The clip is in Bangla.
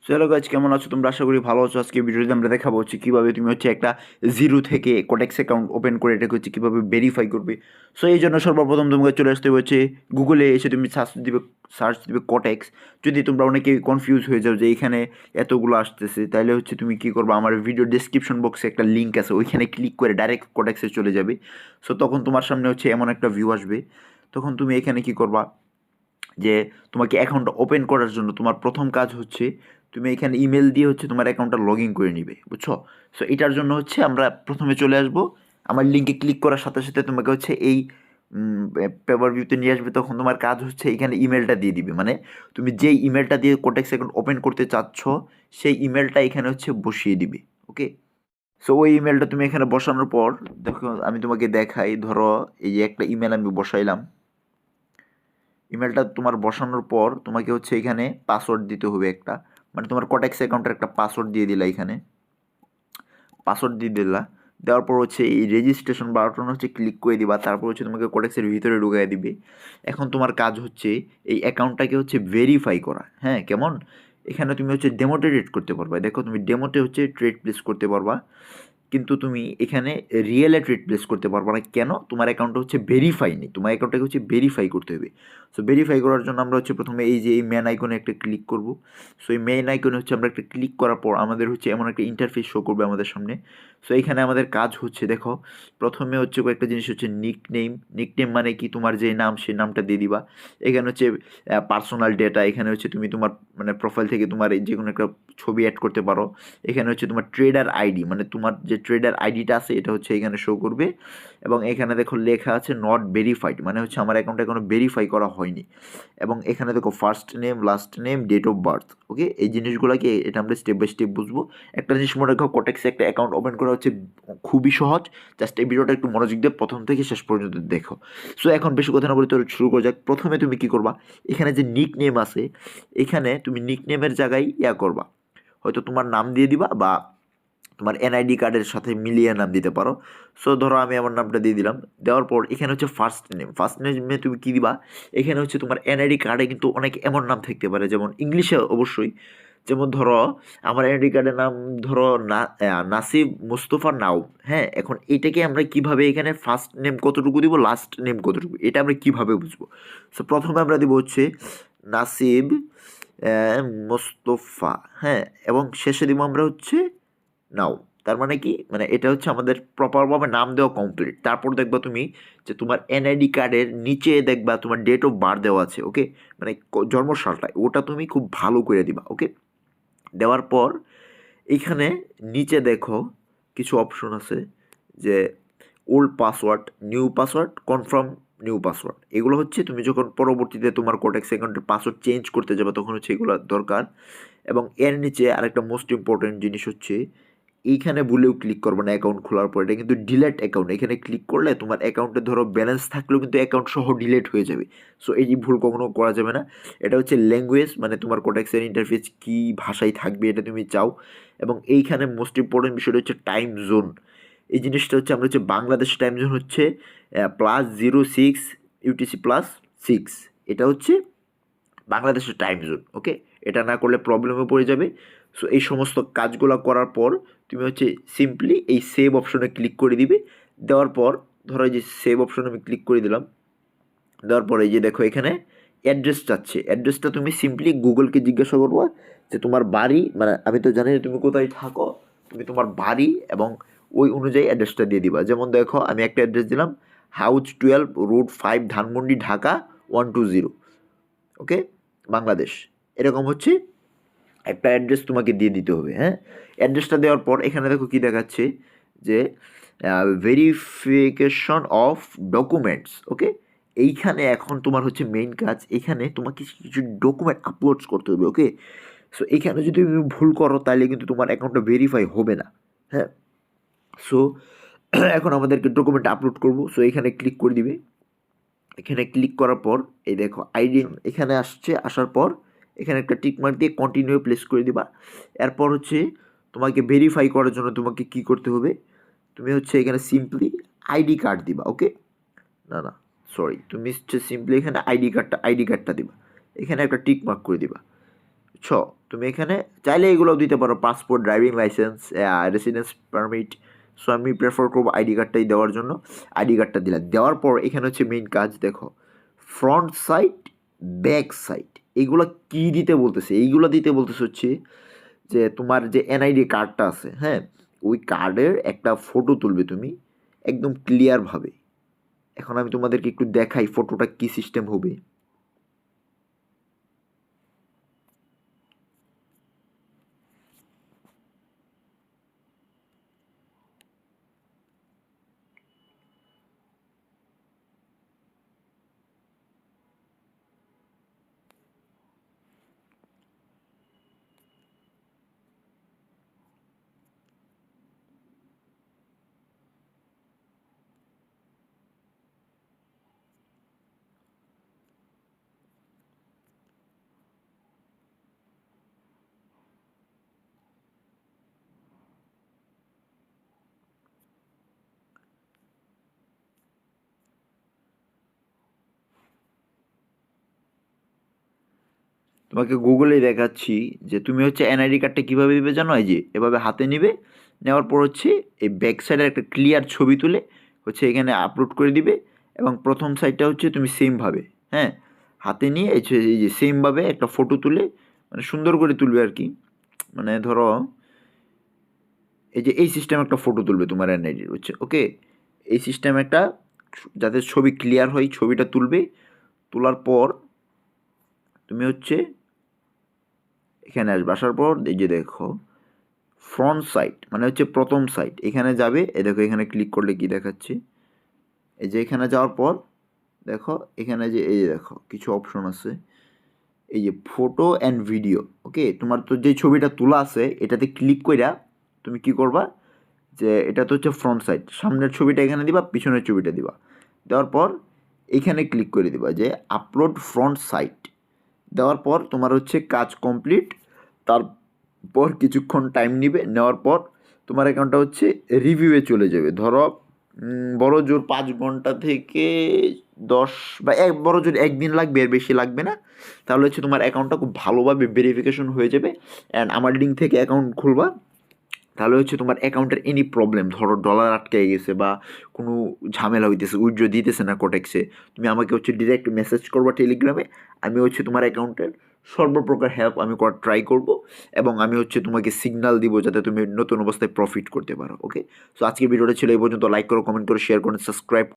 হ্যালো গাইজ, কেমন আছো তোমরা? আশা করি ভালো আছো। আজকে ভিডিওতে আমরা দেখাবো হচ্ছে কীভাবে তুমি হচ্ছে একটা জিরো থেকে কোটেক্স অ্যাকাউন্ট ওপেন করে এটাকে হচ্ছে কীভাবে ভেরিফাই করবে। সো এই জন্য সর্বপ্রথম তোমাকে চলে আসতে হচ্ছে গুগলে এসে তুমি সার্চ দিবে কোটেক্স। যদি তোমরা অনেকে কনফিউজ হয়ে যাও যে এখানে এতগুলো আসতেছে, তাহলে হচ্ছে তুমি কী করবে, আমার ভিডিও ডেসক্রিপশন বক্সে একটা লিঙ্ক আছে, ওইখানে ক্লিক করে ডাইরেক্ট কোটেক্সে চলে যাবে। সো তখন তোমার সামনে হচ্ছে এমন একটা ভিউ আসবে। তখন তুমি এখানে কী করবা, যে তোমাকে অ্যাকাউন্টটা ওপেন করার জন্য তোমার প্রথম কাজ হচ্ছে তুমি এখানে ইমেল দিয়ে হচ্ছে তোমার অ্যাকাউন্টটা লগ ইন করে নিবে, বুঝছো? সো এটার জন্য হচ্ছে আমরা প্রথমে চলে আসবো, আমার লিঙ্কে ক্লিক করার সাথে সাথে তোমাকে হচ্ছে এই পেপার ভিউতে নিয়ে আসবে। তখন তোমার কাজ হচ্ছে এখানে ইমেলটা দিয়ে দিবে, মানে তুমি যেই ইমেলটা দিয়ে কোটেক্স অ্যাকাউন্ট ওপেন করতে চাচ্ছ সেই ইমেলটা এখানে হচ্ছে বসিয়ে দিবে। ওকে, সো ওই ইমেলটা তুমি এখানে বসানোর পর দেখো, আমি তোমাকে দেখাই। ধরো এই যে একটা ইমেল আমি বসাইলাম, ইমেলটা তোমার বসানোর পর তোমাকে হচ্ছে এখানে পাসওয়ার্ড দিতে হবে একটা, মানে তোমার কোটেক্স অ্যাকাউন্টের একটা পাসওয়ার্ড দিয়ে দিলা, এখানে পাসওয়ার্ড দিয়ে দিলা। দেওয়ার পর হচ্ছে এই রেজিস্ট্রেশন বাটন হচ্ছে ক্লিক করে দিবা, তারপর হচ্ছে তোমাকে কোটেক্সের ভিতরে ঢুকিয়ে দিবে। এখন তোমার কাজ হচ্ছে এই অ্যাকাউন্টটাকে হচ্ছে ভেরিফাই করা। হ্যাঁ, কেমন? এখানে তুমি হচ্ছে ডেমোতে ট্রেড করতে পারবা। দেখো তুমি ডেমোতে হচ্ছে ট্রেড প্লেস করতে পারবা, কিন্তু তুমি এখানে রিয়েলে ট্রেড প্লেস করতে পারবে না। কেন? তোমার অ্যাকাউন্টটা হচ্ছে ভেরিফাই নেই, তোমার অ্যাকাউন্টটাকে হচ্ছে ভেরিফাই করতে হবে। সো ভেরিফাই করার জন্য আমরা হচ্ছে প্রথমে এই যে এই মেন আইকনে একটা ক্লিক করব। সো এই মেন আইকনে হচ্ছে আমরা একটা ক্লিক করার পর আমাদের হচ্ছে এমন একটা ইন্টারফেস শো করবে আমাদের সামনে। সো এখানে আমাদের কাজ হচ্ছে, দেখো প্রথমে হচ্ছে কয়েকটা জিনিস হচ্ছে নিকনেম। নিকনেম মানে কি? তোমার যে নাম সেই নামটা দিয়ে দিবা। এখানে হচ্ছে পার্সোনাল ডেটা, এখানে হচ্ছে তুমি তোমার মানে প্রোফাইল থেকে তোমার যে কোনো একটা ছবি অ্যাড করতে পারো। এখানে হচ্ছে তোমার ট্রেডার আইডি, মানে তোমার যে ট্রেডার আইডিটা আছে এটা হচ্ছে এখানে শো করবে। এবং এখানে দেখো লেখা আছে নট ভেরিফাইড, মানে হচ্ছে আমার অ্যাকাউন্টটা এখনো ভেরিফাই করা হয়নি। এবং এখানে দেখো first name, last name, date of birth. Okay, এই জিনিসগুলোকে এটা আমরা স্টেপ বাই স্টেপ বুঝবো। একটা জিনিস মনে রাখো, কোটেক্সে একটা অ্যাকাউন্ট ওপেন করা হচ্ছে খুবই সহজ। জাস্ট এই ভিডিওটা একটু মনোযোগ দিয়ে প্রথম থেকে শেষ পর্যন্ত দেখো। সো এখন বেশি কথা না বলে তো শুরু করা যাক। প্রথমে তুমি কি করবা, এখানে যে নিক নেম আছে, এখানে তুমি নিক নেমের জায়গায় করবা, হয়তো তোমার নাম দিয়ে দিবা বা তোমার এনআইডি কার্ডের সাথে মিলিয়ে নাম দিতে পারো। সো ধরো আমি আমার নামটা দিয়ে দিলাম। দেওয়ার পর এখানে হচ্ছে ফার্স্ট নেম। ফার্স্ট নেমে তুমি কী দিবা, এখানে হচ্ছে তোমার এনআইডি কার্ডে কিন্তু অনেক এমন নাম থাকতে পারে, যেমন ইংলিশে অবশ্যই। যেমন ধরো আমার এনআইডি কার্ডের নাম ধরো নাসিব মুস্তফা নাও। হ্যাঁ, এখন এটাকে আমরা কিভাবে এখানে ফার্স্ট নেম কতটুকু দিব, লাস্ট নেম কতটুকু, এটা আমরা কিভাবে বুঝবো? সো প্রথমে আমরা দিব হচ্ছে নাসিব মোস্তফা। হ্যাঁ, এবং শেষে দিব আমরা হচ্ছে নাও। তার মানে কি, মানে এটা হচ্ছে আমাদের প্রপারভাবে নাম দেওয়া কমপ্লিট। তারপর দেখবা তুমি যে তোমার এনআইডি কার্ডের নিচে দেখবা তোমার ডেট অফ বার্থ দেওয়া আছে। ওকে, মানে জন্মসালটা ওটা তুমি খুব ভালো করে দিবা। ওকে, দেওয়ার পর এইখানে নিচে দেখো কিছু অপশন আছে, যে old password, new password, confirm new password. এগুলো হচ্ছে তুমি যখন পরবর্তীতে তোমার কোটেক্স অ্যাকাউন্টের পাসওয়ার্ড চেঞ্জ করতে যাবে তখন হচ্ছে এগুলো দরকার। এবং এর নিচে আরেকটা মোস্ট ইম্পর্টেন্ট জিনিস হচ্ছে, এইখানে ভুলেও ক্লিক করবে না অ্যাকাউন্ট খোলার পর, এটা কিন্তু ডিলেট অ্যাকাউন্ট। এখানে ক্লিক করলে তোমার অ্যাকাউন্টে ধরো ব্যালেন্স থাকলেও কিন্তু অ্যাকাউন্ট সহ ডিলেট হয়ে যাবে। সো এই ভুল কখনো করা যাবে না। এটা হচ্ছে ল্যাঙ্গুয়েজ, মানে তোমার কোটেক্সের ইন্টারফেস কী ভাষায় থাকবে এটা তুমি চাও। এবং এইখানে মোস্ট ইম্পর্টেন্ট বিষয়টা হচ্ছে টাইম জোন। এই জিনিসটা হচ্ছে আমরা হচ্ছে বাংলাদেশ টাইম জোন হচ্ছে +06 ইউটিসি +6, এটা হচ্ছে বাংলাদেশের টাইম জোন। ওকে, এটা না করলে প্রবলেমে পড়ে যাবে। সো এই সমস্ত কাজগুলো করার পর তুমি হচ্ছে সিম্পলি এই সেভ অপশনে ক্লিক করে দিবে। দেওয়ার পর ধরো এই যে সেভ অপশনে আমি ক্লিক করে দিলাম। দেওয়ার পরে এই যে দেখো এখানে অ্যাড্রেস চাচ্ছে। অ্যাড্রেসটা তুমি সিম্পলি গুগলকে জিজ্ঞাসা করবো যে তোমার বাড়ি, মানে আমি তো জানি যে তুমি কোথায় থাকো, তুমি তোমার বাড়ি এবং ওই অনুযায়ী অ্যাড্রেসটা দিয়ে দিবা। যেমন দেখো আমি একটা অ্যাড্রেস দিলাম, হাউস 12 রোড 5 ধানমন্ডি ঢাকা 120। ওকে, বাংলাদেশ। এরকম হচ্ছে একটা অ্যাড্রেস তোমাকে দিয়ে দিতে হবে। হ্যাঁ, অ্যাড্রেসটা দেওয়ার পর এখানে দেখো কি দেখাচ্ছে, যে ভেরিফিকেশন অফ ডকুমেন্টস। ওকে, এইখানে এখন তোমার হচ্ছে মেইন কাজ, এখানে তোমাকে কিছু ডকুমেন্ট আপলোড করতে হবে। ওকে, সো এখানে যদি তুমি ভুল করো তাহলে কিন্তু তোমার অ্যাকাউন্টটা ভেরিফাই হবে না। হ্যাঁ, সো এখন আমাদেরকে ডকুমেন্ট আপলোড করব। সো এখানে ক্লিক করে দিবে। এখানে ক্লিক করার পর এই দেখো আইডি এখানে আসছে, আসার পর এখানে একটা টিক মার্ক দিয়ে কন্টিনিউ প্লেস করে দিবা। এরপর হচ্ছে তোমাকে ভেরিফাই করার জন্য তোমাকে কি করতে হবে, তুমি হচ্ছে এখানে সিম্পলি আইডি কার্ড দিবা। ওকে, না না সরি, তুমি হচ্ছে সিম্পলি এখানে আইডি কার্ডটা দিবা। এখানে একটা টিক মার্ক করে দিবা। বুঝছো? তুমি এখানে চাইলে এগুলোও দিতে পারো, passport, driving licence, residence permit. So আমি প্রেফার করবো আইডি কার্ডটাই দেওয়ার জন্য। আইডি কার্ডটা দিলাম, দেওয়ার পর এখানে হচ্ছে মেইন কাজ দেখো, ফ্রন্ট সাইড, ব্যাক সাইড, এগুলো কি দিতে বলতেছে? এইগুলো দিতে বলতেছে হচ্ছে যে তোমার যে এনআইডি কার্ডটা আছে, হ্যাঁ, ওই কার্ডের একটা ফটো তুলবে তুমি একদম ক্লিয়ারভাবে। এখন আমি তোমাদেরকে একটু দেখাই ফটোটা কি সিস্টেম হবে। তোমাকে গুগলেই দেখাচ্ছি যে তুমি হচ্ছে এনআইডি কার্ডটা কীভাবে দিবে জানো? এই যে এভাবে হাতে নিবে, নেওয়ার পর হচ্ছে এই ব্যাক সাইডের একটা ক্লিয়ার ছবি তুলে হচ্ছে এখানে আপলোড করে দিবে। এবং প্রথম সাইডটা হচ্ছে তুমি সেমভাবে, হ্যাঁ, হাতে নিয়ে এই যে সেমভাবে একটা ফটো তুলে, মানে সুন্দর করে তুলবে আর কি। মানে ধরো এই যে এই সিস্টেম একটা ফটো তুলবে তোমার এনআইডির, হচ্ছে ওকে। এই সিস্টেম একটা, যাতে ছবি ক্লিয়ার হয় ছবিটা তুলবে। তোলার পর তুমি হচ্ছে এখানে আসবে, আসার পর এই যে দেখো ফ্রন্ট সাইড মানে হচ্ছে প্রথম সাইড, এখানে যাবে। এই দেখো এখানে ক্লিক করলে কি দেখাচ্ছে, এই যে এখানে যাওয়ার পর দেখো এখানে যে এই যে দেখো কিছু অপশন আছে, এই যে ফটো অ্যান্ড ভিডিও। ওকে, তোমার তো যে ছবিটা তোলা আছে এটাতে ক্লিক কইরা তুমি কি করবা, যে এটা তো হচ্ছে ফ্রন্ট সাইড, সামনের ছবিটা এখানে দিবা, পিছনের ছবিটা দিবা। দেওয়ার পর এখানে ক্লিক করে দিবা যে আপলোড ফ্রন্ট সাইড। দেওয়ার পর তোমার হচ্ছে কাজ কমপ্লিট। তারপর কিছুক্ষণ টাইম নিবে, নেওয়ার পর তোমার অ্যাকাউন্টটা হচ্ছে রিভিউয়ে চলে যাবে। ধরো বড় জোর 5 ঘন্টা থেকে 10 বা বড় জোর 1 দিন লাগবে, এর বেশি লাগবে না। তাহলে হচ্ছে তোমার অ্যাকাউন্টটা খুব ভালোভাবে ভেরিফিকেশন হয়ে যাবে। অ্যান্ড আমার লিঙ্ক থেকে অ্যাকাউন্ট খুলবা, তাহলে হচ্ছে তোমার অ্যাকাউন্টের এনি প্রবলেম, ধরো ডলার আটকে গেছে বা কোনো ঝামেলা হইতেছে, উইথড্র দিতেছে না কোটেক্সে, তুমি আমাকে হচ্ছে ডিরেক্ট মেসেজ করবা টেলিগ্রামে। আমি হচ্ছে তোমার অ্যাকাউন্টের সর্বপ্রকার হেল্প আমি করার ট্রাই করব। এবং আমি হচ্ছে তোমাকে সিগন্যাল দিব যাতে তুমি নতুন অবস্থায় প্রফিট করতে পারো। ওকে, সো আজকে ভিডিওটা ছিল এই পর্যন্ত। লাইক করো, কমেন্ট করো, শেয়ার করো, সাবস্ক্রাইব